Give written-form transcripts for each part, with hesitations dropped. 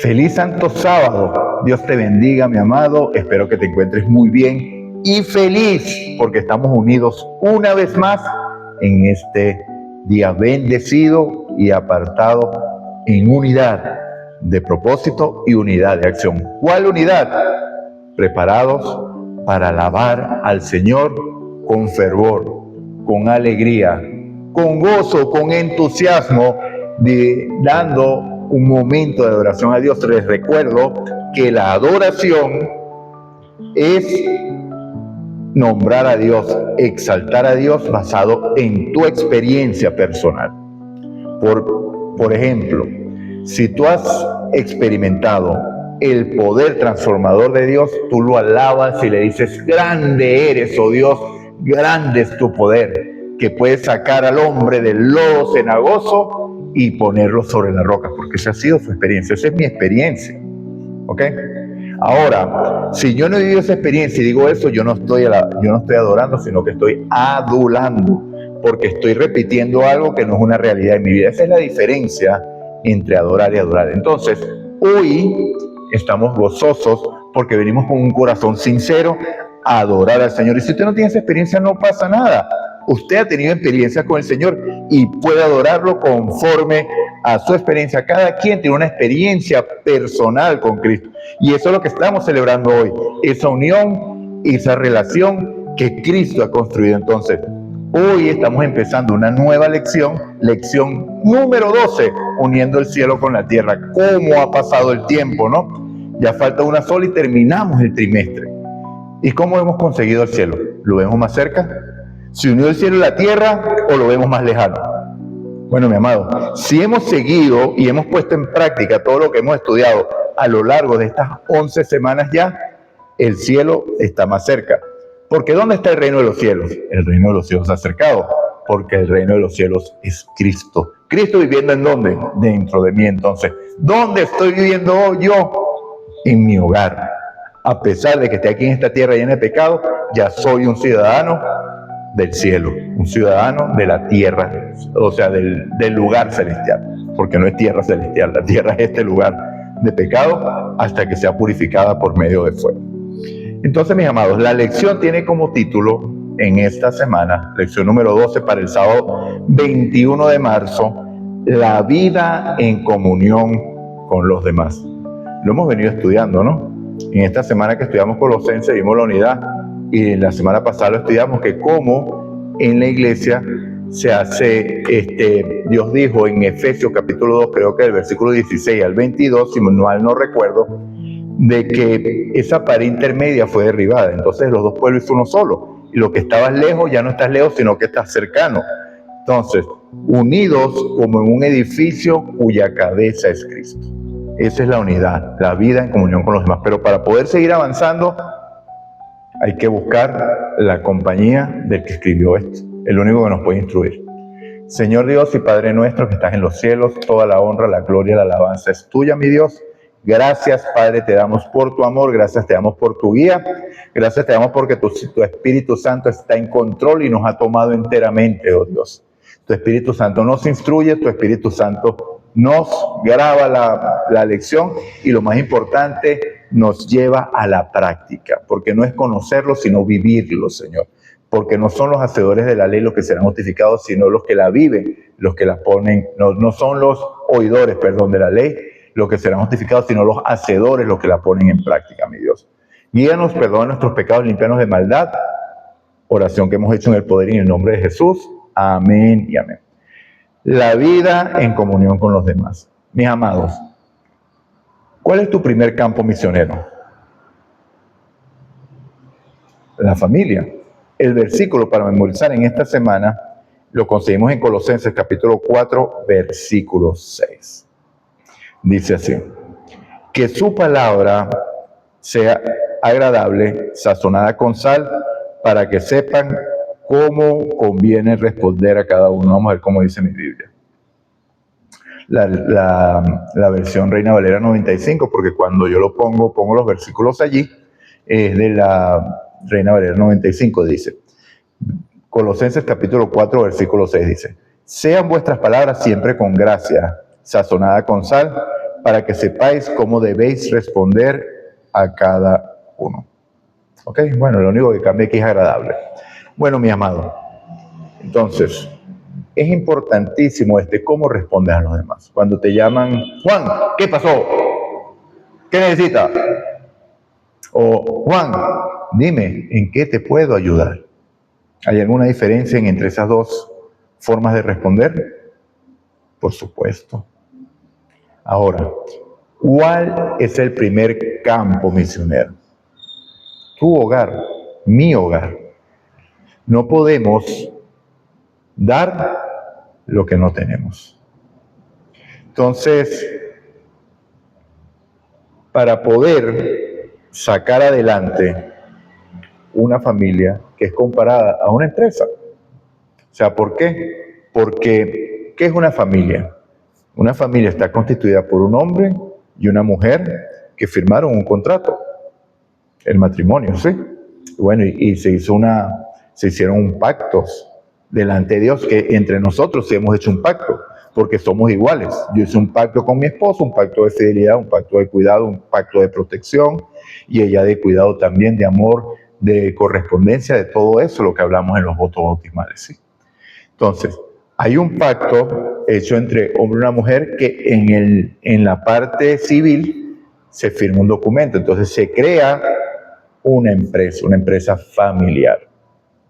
Feliz Santo Sábado. Dios te bendiga, mi amado. Espero que te encuentres muy bien y feliz porque estamos unidos una vez más en este día bendecido y apartado en unidad de propósito y unidad de acción. ¿Cuál unidad? Preparados para alabar al Señor con fervor, con alegría, con gozo, con entusiasmo, dando un momento de adoración a Dios. Les recuerdo que la adoración es nombrar a Dios, exaltar a Dios basado en tu experiencia personal. Por ejemplo, si tú has experimentado el poder transformador de Dios, tú lo alabas y le dices: grande eres, oh Dios, grande es tu poder, que puedes sacar al hombre del lodo cenagoso y ponerlo sobre la roca, porque esa ha sido su experiencia, esa es mi experiencia. ¿Ok? Ahora, si yo no he vivido esa experiencia y digo eso, yo no estoy adorando, sino que estoy adulando, porque estoy repitiendo algo que no es una realidad en mi vida. Esa es la diferencia entre adorar y adorar. Entonces, hoy estamos gozosos porque venimos con un corazón sincero a adorar al Señor. Y si usted no tiene esa experiencia, no pasa nada. Usted ha tenido experiencia con el Señor y puede adorarlo conforme a su experiencia. Cada quien tiene una experiencia personal con Cristo. Y eso es lo que estamos celebrando hoy. Esa unión, esa relación que Cristo ha construido. Entonces, hoy estamos empezando una nueva lección número 12, uniendo el cielo con la tierra. ¿Cómo ha pasado el tiempo, no? Ya falta una sola y terminamos el trimestre. ¿Y cómo hemos conseguido el cielo? ¿Lo vemos más cerca? ¿Se unió el cielo y la tierra o lo vemos más lejano? Bueno, mi amado, si hemos seguido y hemos puesto en práctica todo lo que hemos estudiado a lo largo de estas 11 semanas ya, el cielo está más cerca. Porque ¿dónde está el reino de los cielos? El reino de los cielos ha acercado, porque el reino de los cielos es Cristo. ¿Cristo viviendo en dónde? Dentro de mí. Entonces, ¿dónde estoy viviendo yo? En mi hogar. A pesar de que esté aquí en esta tierra llena de pecado, ya soy un ciudadano del cielo, un ciudadano de la tierra, o sea, del lugar celestial, porque no es tierra celestial, la tierra es este lugar de pecado hasta que sea purificada por medio de fuego. Entonces, mis amados, la lección tiene como título en esta semana, lección número 12 para el sábado 21 de marzo, la vida en comunión con los demás. Lo hemos venido estudiando, ¿no? En esta semana que estudiamos Colosenses vimos la unidad, y la semana pasada lo estudiamos, que cómo en la iglesia se hace, Dios dijo en Efesios capítulo 2, creo que del versículo 16 al 22, si mal no recuerdo, de que esa pared intermedia fue derribada. Entonces los dos pueblos hizo uno solo, y lo que estabas lejos ya no estás lejos, sino que estás cercano. Entonces, unidos como en un edificio cuya cabeza es Cristo. Esa es la unidad, la vida en comunión con los demás. Pero para poder seguir avanzando, hay que buscar la compañía del que escribió esto, el único que nos puede instruir. Señor Dios y Padre nuestro que estás en los cielos, toda la honra, la gloria, la alabanza es tuya, mi Dios. Gracias, Padre, te damos por tu amor, gracias te damos por tu guía, gracias te damos porque tu Espíritu Santo está en control y nos ha tomado enteramente, oh Dios. Tu Espíritu Santo nos instruye, tu Espíritu Santo nos graba la lección y lo más importante, nos lleva a la práctica, porque no es conocerlo, sino vivirlo, Señor. Porque no son los hacedores de la ley los que serán justificados, sino los que la viven, los que la ponen, no son los oidores, de la ley, los que serán justificados, sino los hacedores los que la ponen en práctica, mi Dios. Guíanos, perdona nuestros pecados, limpianos de maldad. Oración que hemos hecho en el poder y en el nombre de Jesús. Amén y amén. La vida en comunión con los demás. Mis amados, ¿cuál es tu primer campo misionero? La familia. El versículo para memorizar en esta semana lo conseguimos en Colosenses capítulo 4, versículo 6. Dice así: que su palabra sea agradable, sazonada con sal, para que sepan cómo conviene responder a cada uno. Vamos a ver cómo dice mi Biblia. La versión Reina Valera 95, porque cuando yo lo pongo los versículos allí, es de la Reina Valera 95, dice. Colosenses capítulo 4, versículo 6 dice: sean vuestras palabras siempre con gracia, sazonada con sal, para que sepáis cómo debéis responder a cada uno. ¿Ok? Bueno, lo único que cambia aquí es agradable. Bueno, mi amado, entonces, es importantísimo cómo respondes a los demás. Cuando te llaman, Juan, ¿qué pasó? ¿Qué necesitas? O, Juan, dime, ¿en qué te puedo ayudar? ¿Hay alguna diferencia entre esas dos formas de responder? Por supuesto. Ahora, ¿cuál es el primer campo misionero? Tu hogar, mi hogar. No podemos dar lo que no tenemos. Entonces, para poder sacar adelante una familia que es comparada a una empresa. O sea, ¿por qué? Porque, ¿qué es una familia? Una familia está constituida por un hombre y una mujer que firmaron un contrato, el matrimonio, ¿sí? Bueno, y se hicieron un pacto delante de Dios, que entre nosotros sí hemos hecho un pacto, porque somos iguales. Yo hice un pacto con mi esposo, un pacto de fidelidad, un pacto de cuidado, un pacto de protección, y ella de cuidado también, de amor, de correspondencia, de todo eso, lo que hablamos en los votos bautismales, ¿sí? Entonces, hay un pacto hecho entre hombre y una mujer que en la parte civil se firma un documento, entonces se crea una empresa familiar,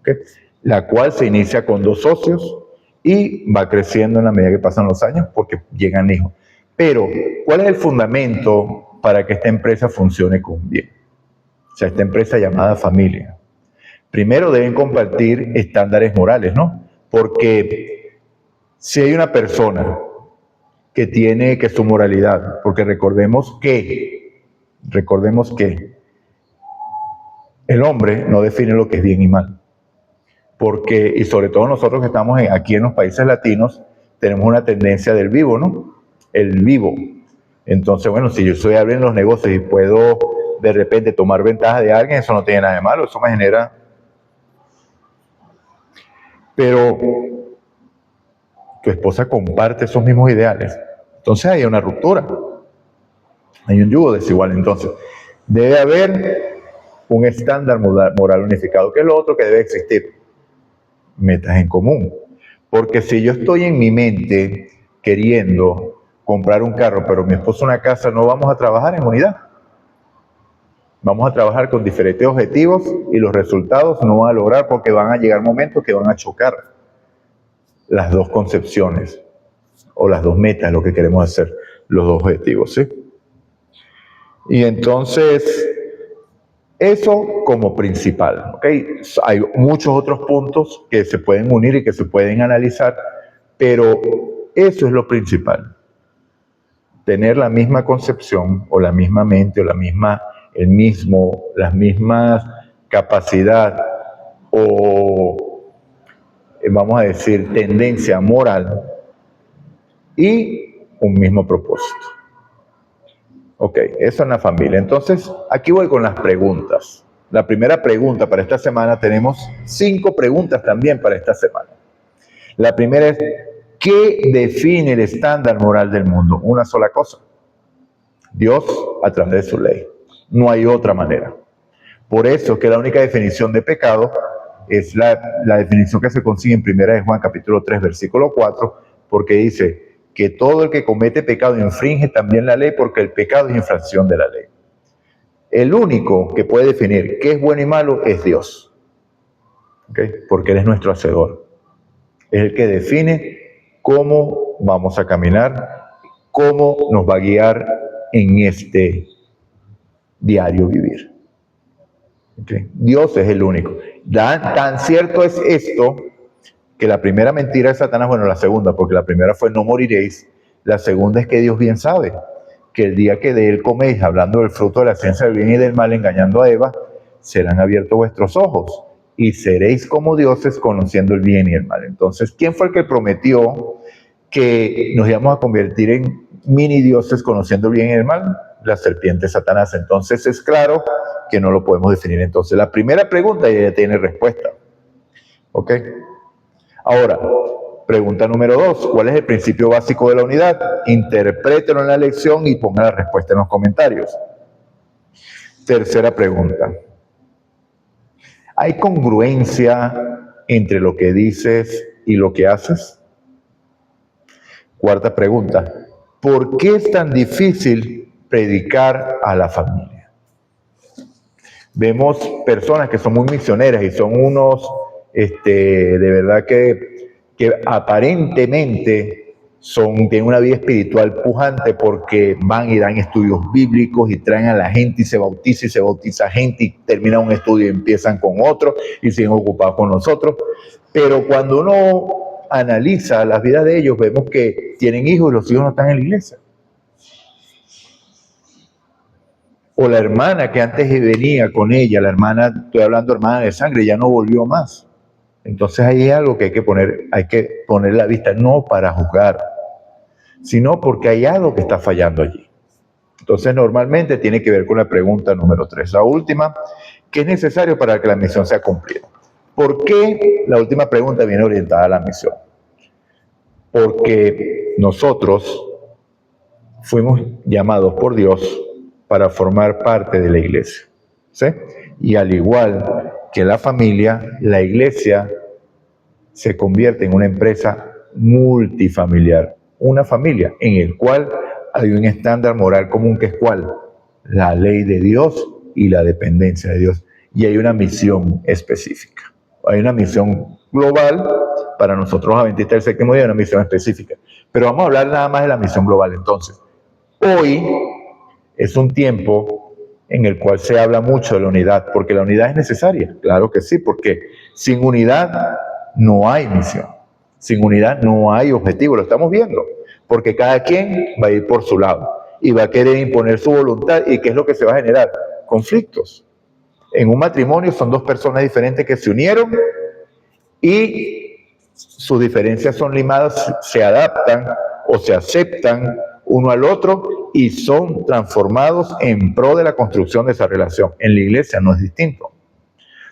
¿okay? La cual se inicia con 2 socios y va creciendo en la medida que pasan los años porque llegan hijos. Pero, ¿cuál es el fundamento para que esta empresa funcione con bien? O sea, esta empresa llamada familia. Primero deben compartir estándares morales, ¿no? Porque si hay una persona que tiene que su moralidad, porque recordemos que el hombre no define lo que es bien y mal. Porque, y sobre todo nosotros que estamos aquí en los países latinos, tenemos una tendencia del vivo, ¿no? El vivo. Entonces, bueno, si yo soy alguien en los negocios y puedo de repente tomar ventaja de alguien, eso no tiene nada de malo, eso me genera. Pero tu esposa comparte esos mismos ideales. Entonces hay una ruptura. Hay un yugo desigual. Entonces, debe haber un estándar moral unificado, que es lo otro que debe existir. Metas en común. Porque si yo estoy en mi mente queriendo comprar un carro, pero mi esposo una casa, no vamos a trabajar en unidad. Vamos a trabajar con diferentes objetivos y los resultados no van a lograr porque van a llegar momentos que van a chocar las dos concepciones o las dos metas, lo que queremos hacer, los dos objetivos, ¿sí? Y entonces, eso como principal, ¿ok? Hay muchos otros puntos que se pueden unir y que se pueden analizar, pero eso es lo principal. Tener la misma concepción o la misma mente o las mismas capacidad o, vamos a decir, tendencia moral y un mismo propósito. Ok, eso en la familia. Entonces, aquí voy con las preguntas. La primera pregunta para esta semana, tenemos 5 preguntas también para esta semana. La primera es, ¿qué define el estándar moral del mundo? Una sola cosa. Dios a través de su ley. No hay otra manera. Por eso es que la única definición de pecado es la definición que se consigue en 1 de Juan capítulo 3 versículo 4, porque dice que todo el que comete pecado infringe también la ley, porque el pecado es infracción de la ley. El único que puede definir qué es bueno y malo es Dios, ¿okay? Porque Él es nuestro hacedor. Es el que define cómo vamos a caminar, cómo nos va a guiar en este diario vivir. ¿Okay? Dios es el único. Tan cierto es esto que la primera mentira de Satanás, bueno, la segunda, porque la primera fue no moriréis, la segunda es que Dios bien sabe que el día que de él coméis, hablando del fruto de la ciencia del bien y del mal, engañando a Eva, serán abiertos vuestros ojos y seréis como dioses conociendo el bien y el mal. Entonces, ¿quién fue el que prometió que nos íbamos a convertir en mini dioses conociendo el bien y el mal? La serpiente Satanás. Entonces es claro que no lo podemos definir. Entonces la primera pregunta ya tiene respuesta. ¿Ok? Ahora, Pregunta número 2. ¿Cuál es el principio básico de la unidad? Interprételo en la lección y ponga la respuesta en los comentarios. Tercera pregunta. ¿Hay congruencia entre lo que dices y lo que haces? Cuarta pregunta. ¿Por qué es tan difícil predicar a la familia? Vemos personas que son muy misioneras y son unos, de verdad que aparentemente tienen una vida espiritual pujante porque van y dan estudios bíblicos y traen a la gente y se bautiza gente y termina un estudio y empiezan con otro y siguen ocupados con nosotros. Pero cuando uno analiza las vidas de ellos, vemos que tienen hijos y los hijos no están en la iglesia. O la hermana que antes venía con ella, la hermana, estoy hablando hermana de sangre, ya no volvió más. Entonces ahí hay algo que hay que poner la vista, no para juzgar, sino porque hay algo que está fallando allí. Entonces normalmente tiene que ver con la pregunta número 3, la última, ¿qué es necesario para que la misión sea cumplida? ¿Por qué la última pregunta viene orientada a la misión? Porque nosotros fuimos llamados por Dios para formar parte de la iglesia, ¿sí? Y al igual que la familia, la iglesia se convierte en una empresa multifamiliar, una familia en el cual hay un estándar moral común que es ¿cuál? La ley de Dios y la dependencia de Dios. Y hay una misión específica. Hay una misión global para nosotros los adventistas del séptimo día, una misión específica. Pero vamos a hablar nada más de la misión global. Entonces, hoy es un tiempo en el cual se habla mucho de la unidad, porque la unidad es necesaria. Claro que sí, porque sin unidad no hay misión. Sin unidad no hay objetivo, lo estamos viendo. Porque cada quien va a ir por su lado y va a querer imponer su voluntad. ¿Y qué es lo que se va a generar? Conflictos. En un matrimonio son dos personas diferentes que se unieron y sus diferencias son limadas, se adaptan o se aceptan uno al otro y son transformados en pro de la construcción de esa relación. En la iglesia no es distinto. O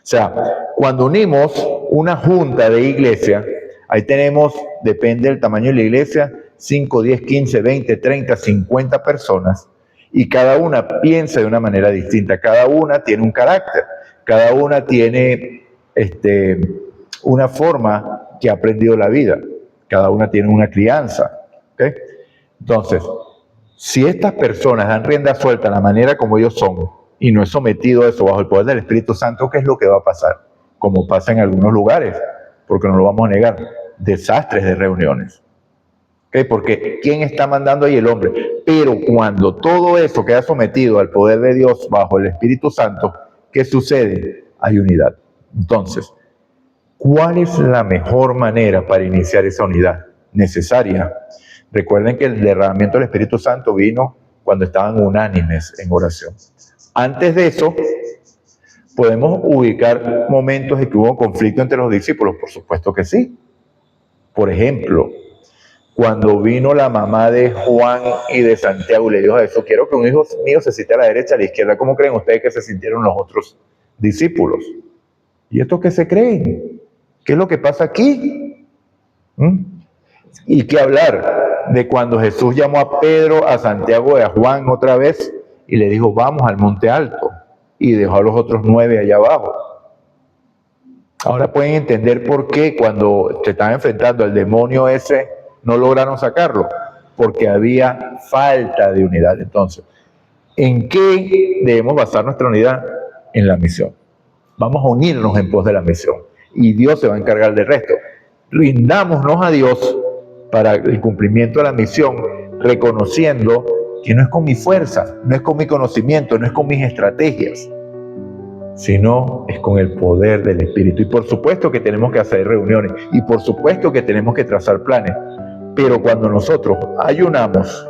sea, cuando unimos una junta de iglesia, ahí tenemos, depende del tamaño de la iglesia, 5, 10, 15, 20, 30, 50 personas, y cada una piensa de una manera distinta, cada una tiene un carácter, cada una tiene una forma que ha aprendido la vida, cada una tiene una crianza, ¿okay? Entonces, si estas personas dan rienda suelta a la manera como ellos son, y no es sometido a eso bajo el poder del Espíritu Santo, ¿qué es lo que va a pasar? Como pasa en algunos lugares, porque no lo vamos a negar, desastres de reuniones. ¿Okay? Porque ¿quién está mandando ahí? El hombre. Pero cuando todo eso queda sometido al poder de Dios bajo el Espíritu Santo, ¿qué sucede? Hay unidad. Entonces, ¿cuál es la mejor manera para iniciar esa unidad necesaria? Recuerden que el derramamiento del Espíritu Santo vino cuando estaban unánimes en oración. Antes de eso, ¿podemos ubicar momentos en que hubo conflicto entre los discípulos? Por supuesto que sí. Por ejemplo, cuando vino la mamá de Juan y de Santiago y le dijo a Jesús, quiero que un hijo mío se siente a la derecha, a la izquierda. ¿Cómo creen ustedes que se sintieron los otros discípulos? ¿Y estos qué se creen? ¿Qué es lo que pasa aquí? ¿Y qué hablar de cuando Jesús llamó a Pedro, a Santiago y a Juan otra vez y le dijo, vamos al monte alto, y dejó a los otros 9 allá abajo? Ahora pueden entender por qué cuando se estaban enfrentando al demonio ese no lograron sacarlo, porque había falta de unidad. Entonces, ¿en qué debemos basar nuestra unidad? En la misión. Vamos a unirnos en pos de la misión y Dios se va a encargar del resto. Rindámonos a Dios para el cumplimiento de la misión, reconociendo que no es con mi fuerza, no es con mi conocimiento, no es con mis estrategias, sino es con el poder del Espíritu. Y por supuesto que tenemos que hacer reuniones y por supuesto que tenemos que trazar planes, pero cuando nosotros ayunamos,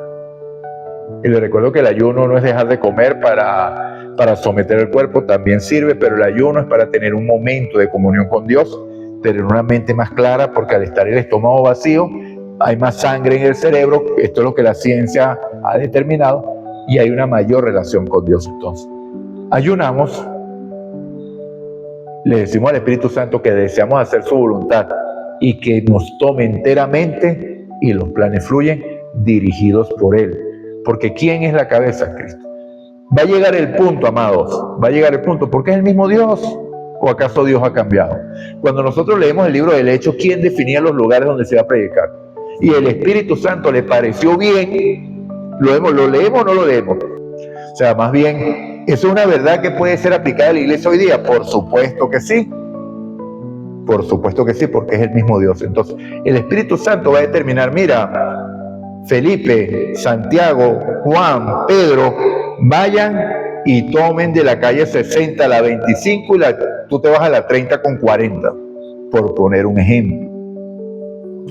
y les recuerdo que el ayuno no es dejar de comer para someter el cuerpo, también sirve, pero el ayuno es para tener un momento de comunión con Dios, tener una mente más clara, porque al estar el estómago vacío, hay más sangre en el cerebro, esto es lo que la ciencia ha determinado, y hay una mayor relación con Dios. Entonces, ayunamos, le decimos al Espíritu Santo que deseamos hacer su voluntad, y que nos tome enteramente, y los planes fluyen dirigidos por Él. Porque ¿quién es la cabeza? Cristo. Va a llegar el punto, amados, va a llegar el punto, porque es el mismo Dios, ¿o acaso Dios ha cambiado? Cuando nosotros leemos el libro del Hechos, ¿quién definía los lugares donde se va a predicar? Y el Espíritu Santo le pareció bien, ¿lo leemos o no lo leemos? O sea, más bien, ¿eso es una verdad que puede ser aplicada a la iglesia hoy día? Por supuesto que sí. Por supuesto que sí, porque es el mismo Dios. Entonces, el Espíritu Santo va a determinar, mira, Felipe, Santiago, Juan, Pedro, vayan y tomen de la calle 60 a la 25 y tú te vas a la 30 con 40, por poner un ejemplo.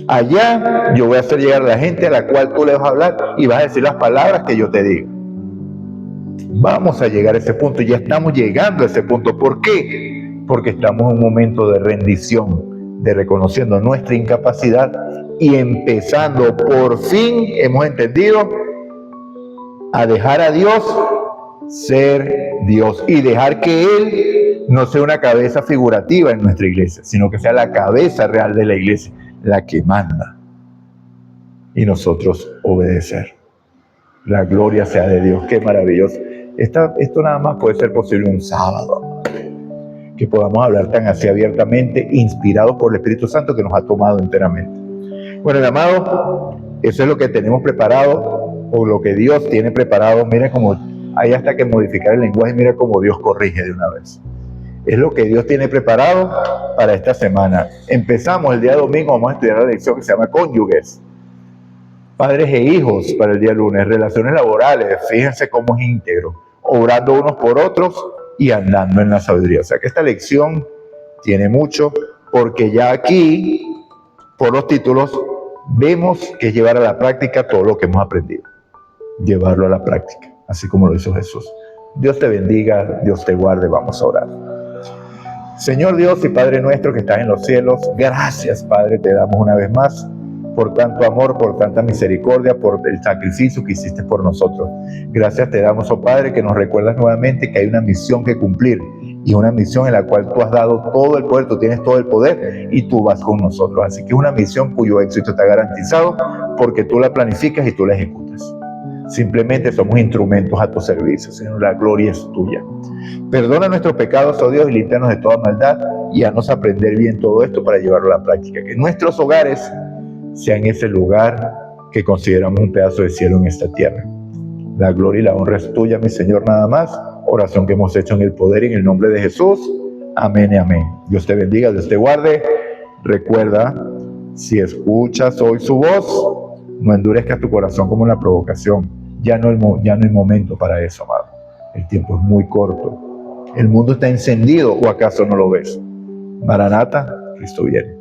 Allá yo voy a hacer llegar a la gente a la cual tú le vas a hablar y vas a decir las palabras que yo te diga. Vamos a llegar a ese punto, ya estamos llegando a ese punto. ¿Por qué? Porque estamos en un momento de rendición, de reconociendo nuestra incapacidad y empezando, por fin hemos entendido, a dejar a Dios ser Dios y dejar que Él no sea una cabeza figurativa en nuestra iglesia, sino que sea la cabeza real de la iglesia, la que manda, y nosotros obedecer. La gloria sea de Dios. Qué maravilloso. Esto nada más puede ser posible un sábado, que podamos hablar tan así abiertamente, inspirados por el Espíritu Santo que nos ha tomado enteramente. Bueno, mi amado, eso es lo que tenemos preparado, o lo que Dios tiene preparado. Mira cómo hay hasta que modificar el lenguaje, mira cómo Dios corrige de una vez. Es lo que Dios tiene preparado para esta semana. Empezamos el día domingo, vamos a estudiar la lección que se llama Cónyuges, padres e hijos, para el día lunes, relaciones laborales. Fíjense cómo es íntegro, obrando unos por otros y andando en la sabiduría. O sea que esta lección tiene mucho, porque ya aquí, por los títulos, vemos que es llevar a la práctica todo lo que hemos aprendido. Llevarlo a la práctica, así como lo hizo Jesús. Dios te bendiga, Dios te guarde. Vamos a orar. Señor Dios y Padre nuestro que estás en los cielos, gracias, Padre, te damos una vez más por tanto amor, por tanta misericordia, por el sacrificio que hiciste por nosotros. Gracias te damos, oh Padre, que nos recuerdas nuevamente que hay una misión que cumplir, y una misión en la cual tú has dado todo el poder, tú tienes todo el poder y tú vas con nosotros. Así que es una misión cuyo éxito está garantizado porque tú la planificas y tú la ejecutas. Simplemente somos instrumentos a tu servicio, Señor, la gloria es tuya. Perdona nuestros pecados, oh Dios, y límpianos de toda maldad, y haznos aprender bien todo esto para llevarlo a la práctica. Que nuestros hogares sean ese lugar que consideramos un pedazo de cielo en esta tierra. La gloria y la honra es tuya, mi Señor, nada más. Oración que hemos hecho en el poder y en el nombre de Jesús. Amén y amén. Dios te bendiga, Dios te guarde. Recuerda, si escuchas hoy su voz, no endurezcas tu corazón como la provocación. Ya no hay momento para eso, amado. El tiempo es muy corto. El mundo está encendido, ¿o acaso no lo ves? Maranata, Cristo viene.